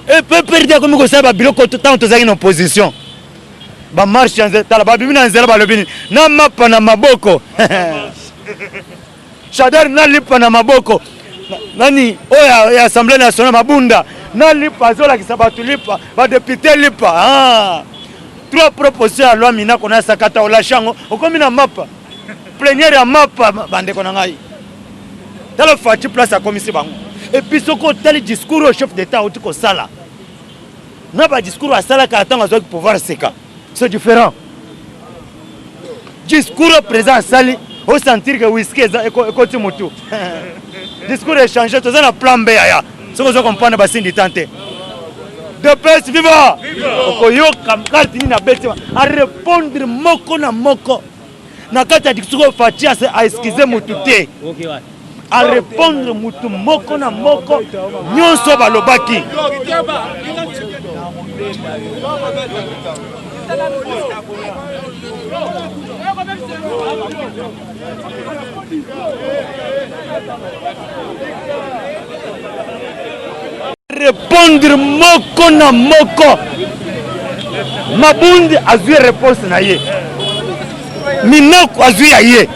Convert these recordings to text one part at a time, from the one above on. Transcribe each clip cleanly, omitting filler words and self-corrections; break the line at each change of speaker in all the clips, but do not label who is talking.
Et peut perdre comme ça ba biloko tant to zaki en opposition. Ba marche en tala ba bimi na nzela ba lobini. Na mapa na maboko. Shadar na lipa na maboko. Nani oya ya Assemblée nationale mabunda. Na lipa zola kisabatu lipa ba député lipa. Ah. Trois propositions à loi mina kona sakata ola chango. Okomi na mapa. Plénière ya mapa bande kona ngai. Tala fati place à commission bango. Et puis ce qu'on tel discours au chef d'État au tiko sala. N'a pas discours à sala quand on a pouvoir seka. C'est différent. Discours au président sali au sentir que whisky est côté moto. Discours échangé tout ça na plan B ya. Ce qu'on comprend ba sindi tante. De paix viva. Okoyo kam carte ni na bête à répondre moko na moko. Na kata discours fati à excuser mututé. OK ouais. À répondre mutu moko na moko nyonso balobaki. Répondre moko na moko. Mabundi azui réponse na ye. Minoko azui aye.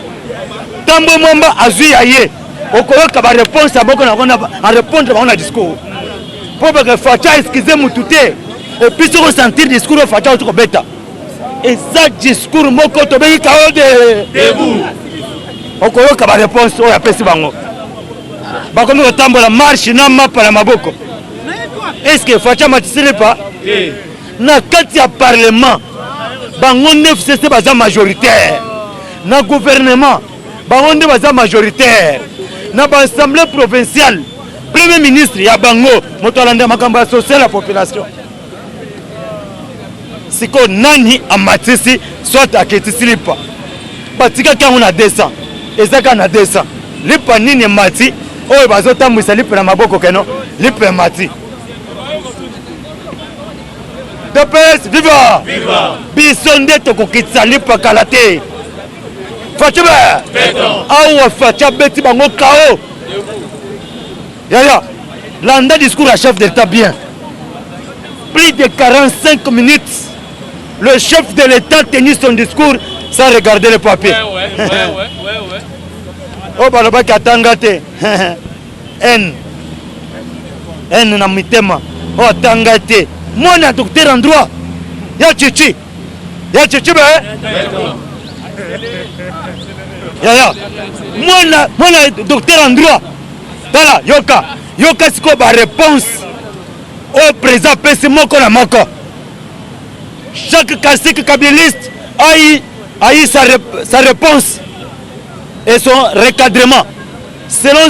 Tambo mwamba azui aye. Okoyoka ba réponse à beaucoup na répondre à un discours. Pour que Facha excusez mututé et puis se ressentir discours Facha au beta. Et ça discours moko to be kao de debout. Okoyoka ba réponse o ya pesi bango. Ba komi otambola marche na mapa na maboko. Est-ce que Facha matisile pas? Na kati ya parlement bango 9 c'est baza majoritaire. Na gouvernement bango nde baza majoritaire. Na l'Assemblée provinciale, Premier ministre Yabango, Motolanda Makamba social la population. C'est que Nani a matisi, soit à Ketisi Lipa. Batika quand on a 200, et ça quand on a 200. Lipa Nini Mati, oh, Bazota Moussa Lipa na Maboko Keno, Lipa Mati. De PS, viva! Viva! Bisonde Tokokitsa Lipa Kalate. Fatima, awa Fatia Beti Bango Kao. Yaya, l'anda discours à chef d'État bien. Plus de 45 minutes, le chef de l'État tenait son discours sans regarder le papier. Ouais. Oh, Baloba Katangate. N na mitema. Oh, Tangate. Moi, na docteur en droit. Ya Chichi, ben. Yaya, moi docteur en droit. Voilà, Yoka c'est quoi ma réponse au président PC Moko na Moko. Chaque cacique kabyliste a eu sa réponse et son recadrement selon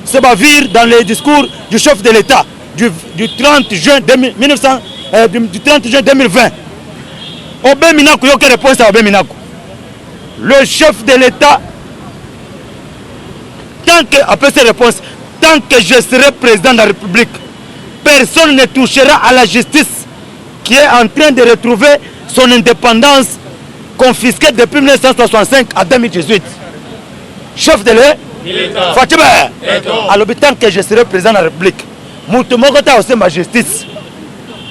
ce bavure dans le discours du chef de l'État du 30 juin 2020. Obé Minakou, Yoka réponse à Obé Minakou. Le chef de l'État, après ces réponses, tant que je serai président de la République, personne ne touchera à la justice qui est en train de retrouver son indépendance confisquée depuis 1965 à 2018. Chef de l'État, Fatima, alors tant que je serai président de la République, Moutoumokota aussi ma justice.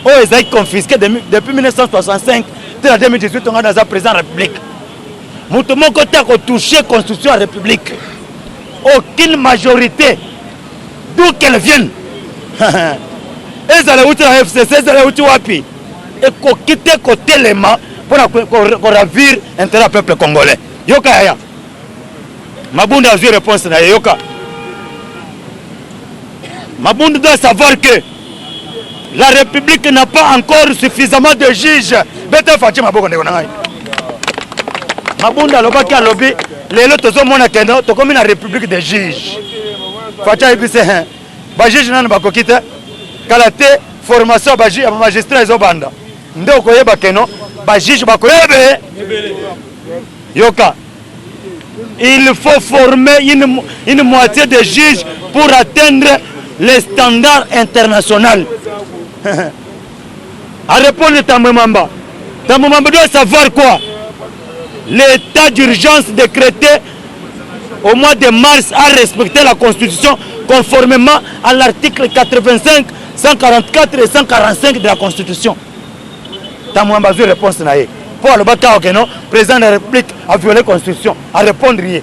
Oh, ils ont confisqué depuis 1965 à 2018, on a dans un président de la République. Moutoumokota a touché la Constitution de la République. Aucune majorité, d'où qu'elle vienne. Ils allaient où la FCC, ils allaient où Wapi. Et qu'on quitte côté les mains pour ravir l'intérêt du peuple congolais. Yoka Yaya. Mabunda a eu réponse à Yoka. Mabunda doit savoir que la République n'a pas encore suffisamment de juges. Beta Fatima Boko Negonai. Mabunda lobaki alobi lelo tozomona kendo tokomi na république des juges. Facha ibise ba juge nana bakokita kala te formation ba juge ba magistrat ezobanda. Nde okoyeba keno ba juge bakoyebe. Yoka. Il faut former une moitié de juges pour atteindre les standards internationaux. À répondre Tambemamba. Tambemamba doit savoir quoi? L'état d'urgence décrété au mois de mars a respecté la Constitution conformément à l'article 85 144 et 145 de la Constitution. T'as moins besoin de réponse. Pour le bataille, non, le président de la République a violé la Constitution, a répondre rien.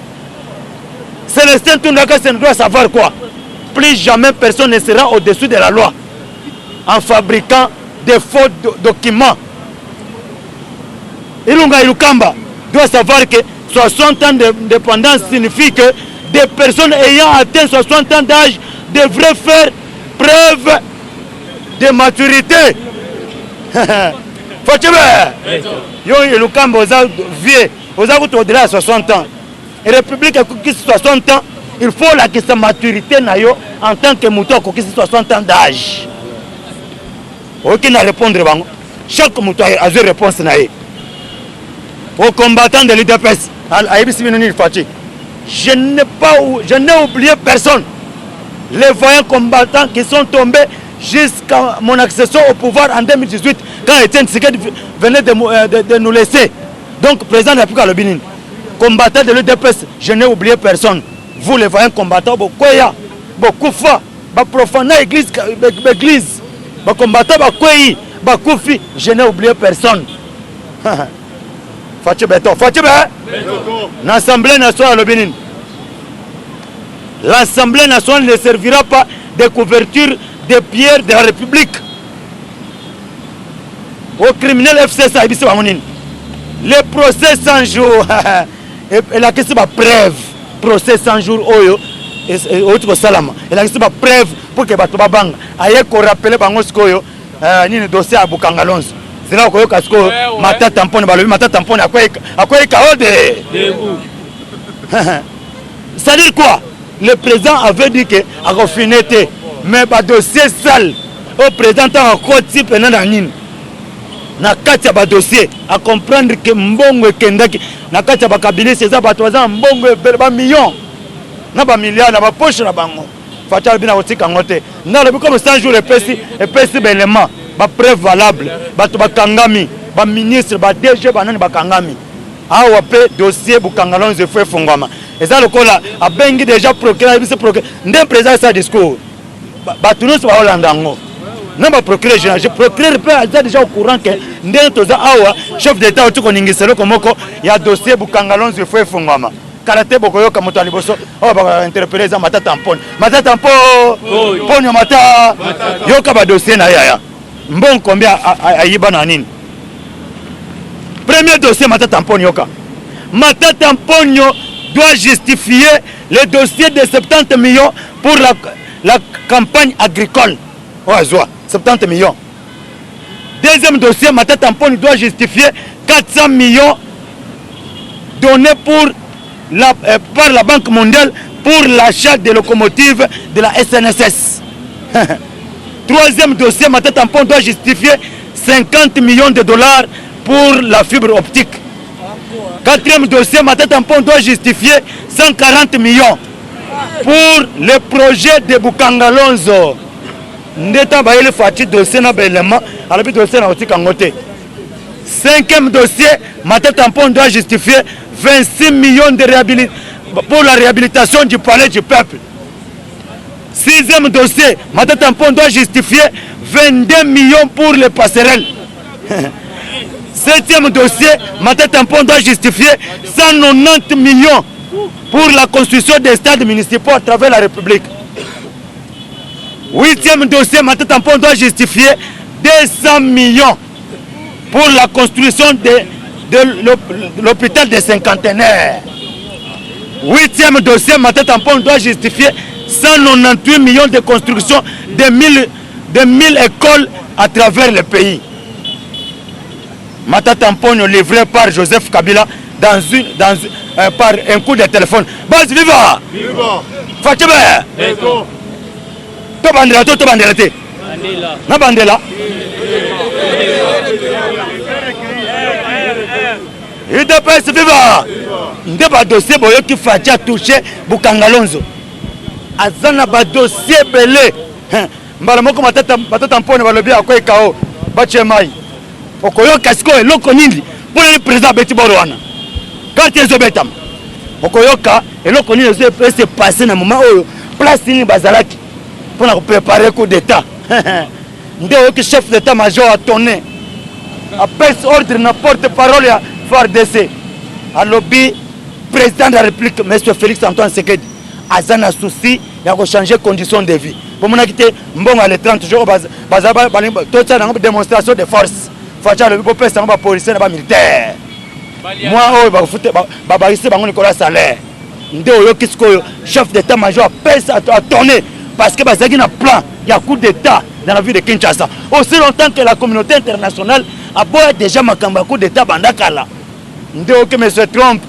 Célestin Toundaka doit savoir quoi? Plus jamais personne ne sera au-dessus de la loi en fabriquant des faux documents. Ilunga Ilukamba doit savoir que 60 ans d'indépendance signifie que des personnes ayant atteint 60 ans d'âge devraient faire preuve de maturité. Faut-il yo Ilukamba aux vieux, aux au-delà de 60 ans. Et la République a 60 ans, il faut la question maturité en tant que mouton qui 60 ans d'âge. Ok, n'a répondre chaque mouton a une réponse. Aux combattants de l'UDPS, je n'ai oublié personne. Les voyants combattants qui sont tombés jusqu'à mon accession au pouvoir en 2018, quand Étienne Tshisekedi venait de nous laisser. Donc, président de la République à Bénin, combattants de l'UDPS, je n'ai oublié personne. Vous, les voyants combattants, beaucoup de fois, profaner l'église, combattants, je n'ai oublié personne. L'Assemblée nationale au Bénin. L'Assemblée nationale ne servira pas de couverture des pierres de la République. Au criminel FCS, les procès 100 jours, et la question de preuve, procès 100 jours, et autre salama. Et la question de preuve pour que Bato Babang aille qu'on rappelle Bangoskoyo, ni dossier à Bukangalonzo. C'est là qu'on a mata tampon, mata tampon, à quoi de. Ça dit quoi? Le président avait dit que à refiner, mais le dossier sale, au président en quoi type pendant la nine. Na kati ya dossier à comprendre que mbongo kendaki na kati ya cabinet c'est ça batoza mbongo ba millions na ba milliards na ba poche na bango fatal bina otika ngote na le comme 100 jours et pesi belement ba preuve valable bato bakangami ba ministre ba DG banani bakangami awa pe dossier Bukangalonzo fait fongama et ça le kola a bengi déjà procureur biso procureur ndem président sa discours bato nous ba holandango. Non, le procureur général, le procureur est déjà au courant que le chef d'État il y a un dossier Bukangalonzo il faut fongama. Karaté Bokoyoka Motaliboso, interpellé za mata tampon. Mata tampon, ponyo mata, yoka ba dossier na yaya. Mbon combien a yiba na nini? Premier dossier mata tampon yoka. Mata tampon doit justifier le dossier de 70 millions pour la campagne agricole. 70 millions. Deuxième dossier, Mata Tampon doit justifier 400 millions donnés par la Banque mondiale pour l'achat des locomotives de la SNSS. Troisième dossier, Mata Tampon doit justifier 50 millions de dollars pour la fibre optique. Quatrième dossier, Mata Tampon doit justifier 140 millions pour le projet de Bukangalonzo. Ndeta baile fati dossier na belema alabi dossier na otika ngote. Cinquième dossier, Mata Tampon doit justifier 26 millions pour la réhabilitation du palais du peuple. Sixième dossier, Mata Tampon doit justifier 22 millions pour les passerelles. Septième dossier, Mata Tampon doit justifier 190 millions pour la construction des stades municipaux à travers la République. Huitième dossier, Mata Tampon doit justifier 200 millions pour la construction de l'hôpital des cinquantenaires. Huitième dossier, Mata Tampon doit justifier 198 millions de construction de 1000 écoles à travers le pays. Mata Tampon livré par Joseph Kabila par un coup de téléphone. Bas viva! Viva! Fatime! To bandela te. Na bandela. UDPS viva. Ndeba dossier boyo qui fatia toucher Bukangalonzo. Azana ba dossier belé. Mbala moko matata mpone balobi akoy kao. Bache mai. Okoyo kasko eloko nindi. Pour le président Beti Borwana. Quand ils obetam. Okoyoka eloko nindi se passé na moment oyo place ni bazalaki. Pour préparer le coup d'État. nde oyoki chef d'état-major atone apesi ordre na porte-parole ya FARDC alobi président de la République M. Félix Antoine Tshisekedi aza na souci ya changer condition de vie pomonaki te mbongo le 30 jours totia nango démonstration de force fatia alobi bopesa yango bapolisier na bamilitaire mwa oyo babakisi bango likolo ya salaire nde oyoki sikoyo chef d'état-major apesa atone parce que bazalaki na plan ya coup d'état dans la ville de Kinshasa aussi longtemps que la communauté internationale a déjà makambo ya coup d'état bandakala nde oyoki M. Trump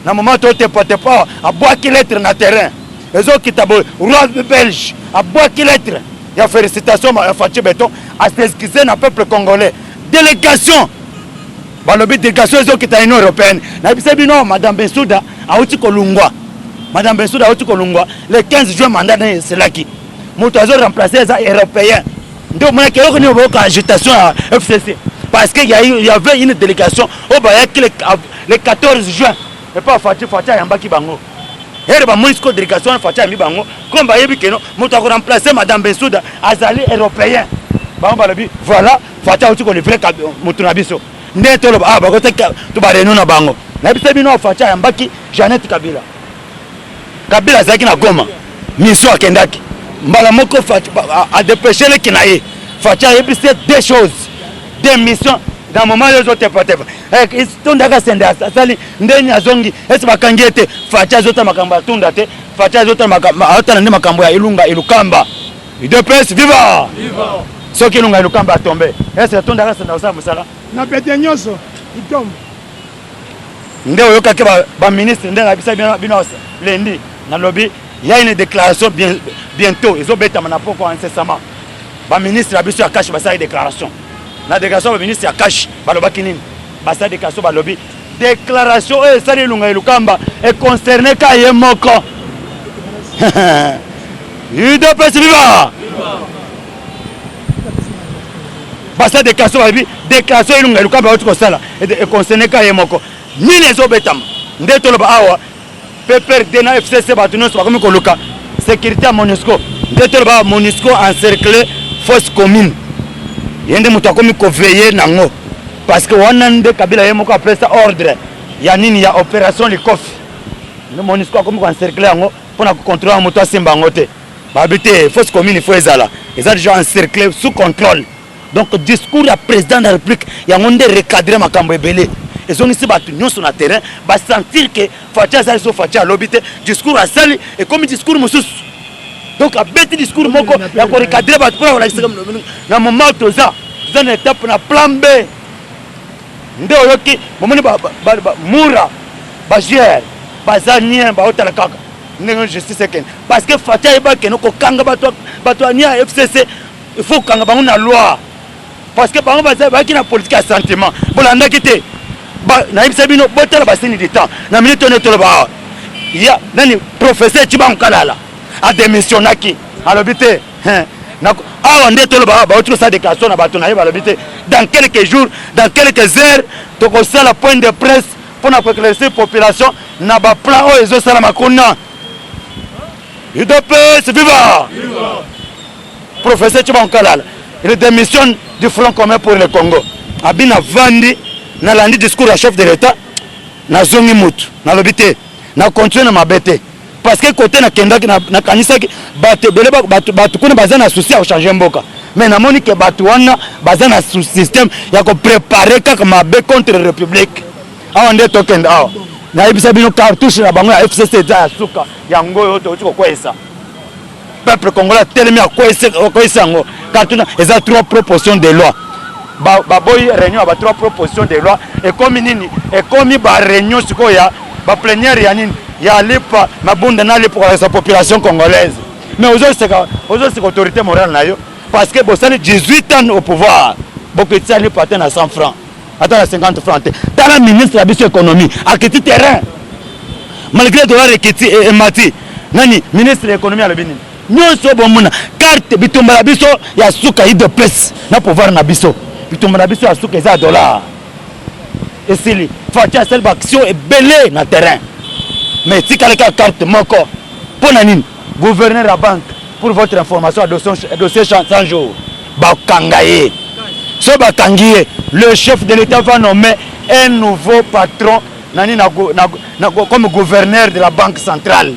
na moment totepatepa abwaki lettre na terrain ezokita boye roi belge abwaki lettre ya félicitation ya Fatou Beton a s'excuser na peuple congolais délégation balobi délégation ezokita union européenne na bisa bino madame Bensouda auti kolungwa madame Bensouda auti kolungwa le 15 juin mandat na eselaki moto azo remplacer les européens ndio mwana keloko ni boka agitation à FCC parce que il y avait une délégation au bayaki le 14 juin et pas Fatou yambaki bango et ba monisco délégation Fatou yambi bango comme bayebi keno moto a remplacer madame Bensouda azali européen bango balobi voilà Fatou auti ko livrer moto na biso ndeto lo ba ko te to ba reno na bango na biso bino Fatou yambaki Jeannette Kabila zaki na Goma mission akendaki mbala moko a dépêché les kinaye Fatou yebise deux choses des missions dans moment les autres peut-être tondaka sende asali ndeni azongi esi bakangi ete Fatou azota makambo atunda te Fatou azota makambo atana ndi makambo ya ilukamba IDPS viva soki ilunga ilukamba atombe esi tondaka sende osala musala
na pete nyoso itombe
nde oyokaki ba ministre nde ngabisa bino lendi na lobby il y a une déclaration bientôt ils ont bêta manapoko incessamment ba ministre abiso ya cash basa déclaration na déclaration ba ministre ya cash balobaki nini basa déclaration balobi déclaration e sali lunga ilukamba et concerné ka yemoko UDPS viva basa déclaration balobi déclaration ilunga ilukamba otiko sala et concerné ka yemoko nini ezo betama nde toloba awa PPRD na FCC batunos bakomi koluka sécurité à MONUSCO nde toloba MONUSCO encerclé fosse commune yende mutu akomi koveiller nango parce que wana nde Kabila ye moko apesa ordre ya nini ya opération likofi nde MONUSCO akomi koencercler yango mpona kocontrôler mutu asimba yango te babi te fosse commune il faut ezala eza déjà encerclé sous contrôle donc discours ya président de la République yango nde recadrer makambo ebele ezongisi bato nyonso na terrain basentir que Fatou azali so Fatou alobi te discours asali ekomi discours mosusu donc abeti discours moko ya korecadrer bato mpona kolakisa na moment toza na étape na plan B nde oyoki momoni mura bagiere baza nien baotala kaka ndenge justice ekende parce que Fatou ayebaki no kokanga bato ya nia FCC il faut kokanga bango na loi parce que bango bazalaki na politique ya sentiment bolandaki te nayebisa bino botala baseni du temps na minute one toloba ya nani professeur Chibankalala adémissionnaki alobi te awa nde toloba baotiko sa déclaration na bato na ye balobi te dans quelques jours dans quelques heures tokosala point de presse mpona koéclaircir population na baplan oyo ezosalama kuna UDPS viva professeur Chibankalala il démissionne du Front commun pour le Congo abina vandi nalandi discours ya chef de l'État nazongi mutu nalobi te na continue na mabe te parce que côté nakendaki nakanisaki bato ebele bato kuna baza na souci ya kochange mboka mais namoni ke bato wana baza na système ya koprépare kaka mabe contre république awa nde tokende awa nayebisa bino cartouche na bango ya FCC eza ya suka yango oyo touti kokweyisa peuple congolais atelemi akweyisa yango cartouche eza 3 propositions de loi baboyi réunion ba 3 propositions de loi ekomi nini ekomi ba réunion sikoyo ya ba plénière ya nini ya lipa mabunda na lipa kwa sa population congolaise mais aux autorité morale na yo parce que bosali 18 ans au pouvoir beaucoup tsali patin à 100 francs attends à 50 francs dans la ministre de la économie a quitté terrain malgré dollar ekiti et mati nani ministre de l'économie a le bini nyonso bomuna carte bitumba biso ya suka IDPS na pouvoir na biso bitumba biso ya suka eza dollar esili Fatou asali action ebele na terrain mais tikala ka carte moko pona nini gouverneur la banque pour votre information dossier 100 jours bakangaye. So bakangiye, le chef de l'État va nommer un nouveau patron comme gouverneur de la Banque centrale.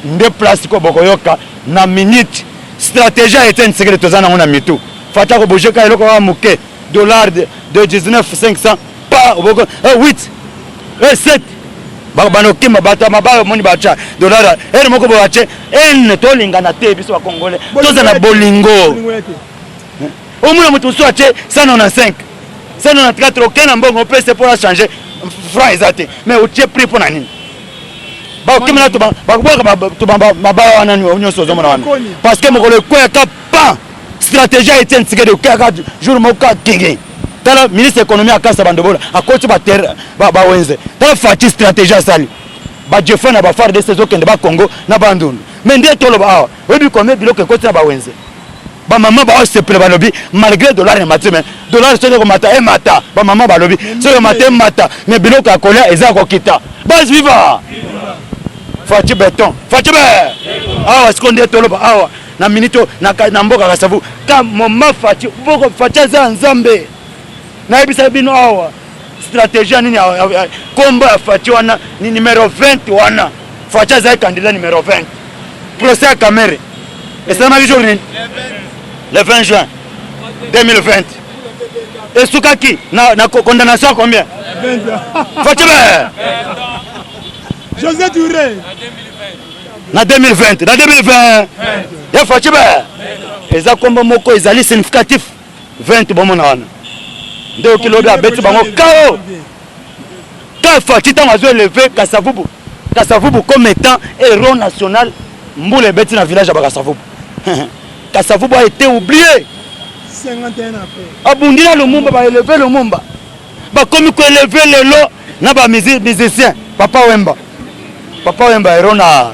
Nde place ko bokoyoka na minute. Stratégie a été une secret tozana on a mis tout. Fata ko bojeka eloko wa muke dollar de 19,500 pas 8 7 banoki mabata mabaya moni bacha dollar ene moko boache ene tolingana te biso ba congolais toza na bolingo omuna mutu so ache 195 194 aucun mbongo pese pour changer franc exact mais au tie prix pour nani ba okimina to ba mabaya wana nyonso zo mona parce que mokolo ko ka pas stratégie a été intégrée de kaka jour moka kingi tala ministre économie akasa bandobola akochi ba terre ba wenze tala fati stratégie asali ba jefa na ba far de saison kende ba Congo na bandundu mais ndé tolo ba awa webi combien biloko ekoti na ba wenze ba mama ba se pré balobi malgré dollar et matin mais dollar so ko mata e mata ba mama balobi so ko mata mata mais biloko akolia eza ko kita bas viva fati béton fati be awa skonde tolo ba awa na minito na mboka kasavu ka mama fati boko fati za nzambe na ebisa bino awa stratégie nini komba ya fati wana ni numéro 20 wana fati za candidat numéro 20 procès à Camere et ça m'a dit jour le 20 juin 2020 et Soukaki na condamnation à combien 20 fati
José Touré
na 2020 na 2020 ya fati eza komba moko ezali significatif 20 bomona wana nde kilobi abeti bango kao ka fati tango azo élevé Kasavubu comme étant héros national mboule beti na village ya Kasavubu Kasavubu a été oublié
51 après
abundi na Lumumba ba élevé Lumumba ba komi ko élevé lelo na ba musicien Papa Wemba héros na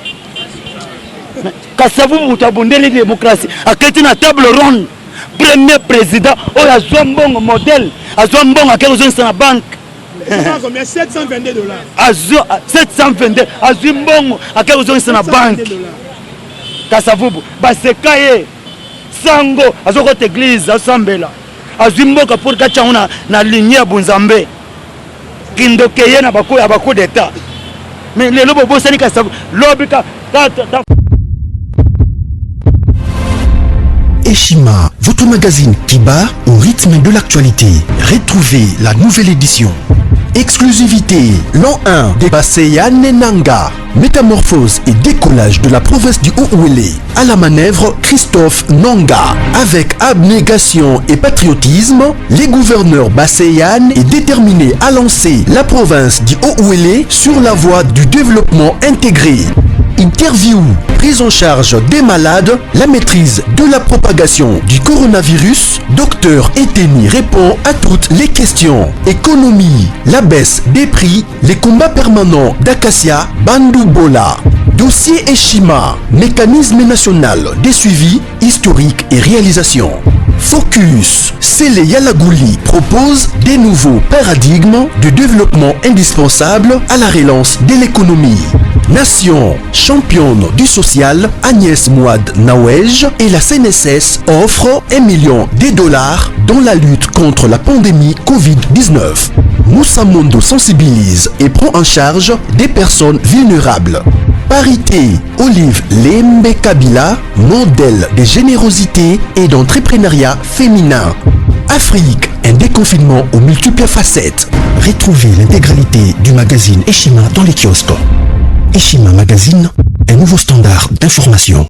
Kasavubu utabundeli démocratie aketi na table ronde premier président oyo azwa mbongo modèle azwa mbongo akekozongisa na banque
combien 722 $.
azwa 722 azwi mbongo akekozongisa na banque Kasavubu baseka ye sango azokota église asambela azwi mboka pour katia ngo na ligne ya bunzambe kindoke ye na bako d'état mais lelo bobosani Kasavubu lobika
Eshima, votre magazine qui bat au rythme de l'actualité. Retrouvez la nouvelle édition. Exclusivité, l'an 1 des Basseyane Nanga. Métamorphose et décollage de la province du Haut-Ouélé. À la manœuvre, Christophe Nanga. Avec abnégation et patriotisme, les gouverneurs Basseyane est déterminé à lancer la province du Haut-Ouélé sur la voie du développement intégré. Interview, prise en charge des malades, la maîtrise de la propagation du coronavirus. Docteur Eteni répond à toutes les questions. Économie, la baisse des prix, les combats permanents d'Acacia, Bandoubola. Dossier Eshima, mécanisme national des suivis historiques et réalisations. Focus, Sele Yalagouli propose des nouveaux paradigmes de développement indispensables à la relance de l'économie. Nation, championne du social, Agnès Mouad Nawej et la CNSS offrent $1 million dans la lutte contre la pandémie Covid-19. Moussa Mondo sensibilise et prend en charge des personnes vulnérables. Parité, Olive Lembe Kabila, modèle de générosité et d'entrepreneuriat féminin. Afrique, un déconfinement aux multiples facettes. Retrouvez l'intégralité du magazine Eshima dans les kiosques. Eshima Magazine, un nouveau standard d'information.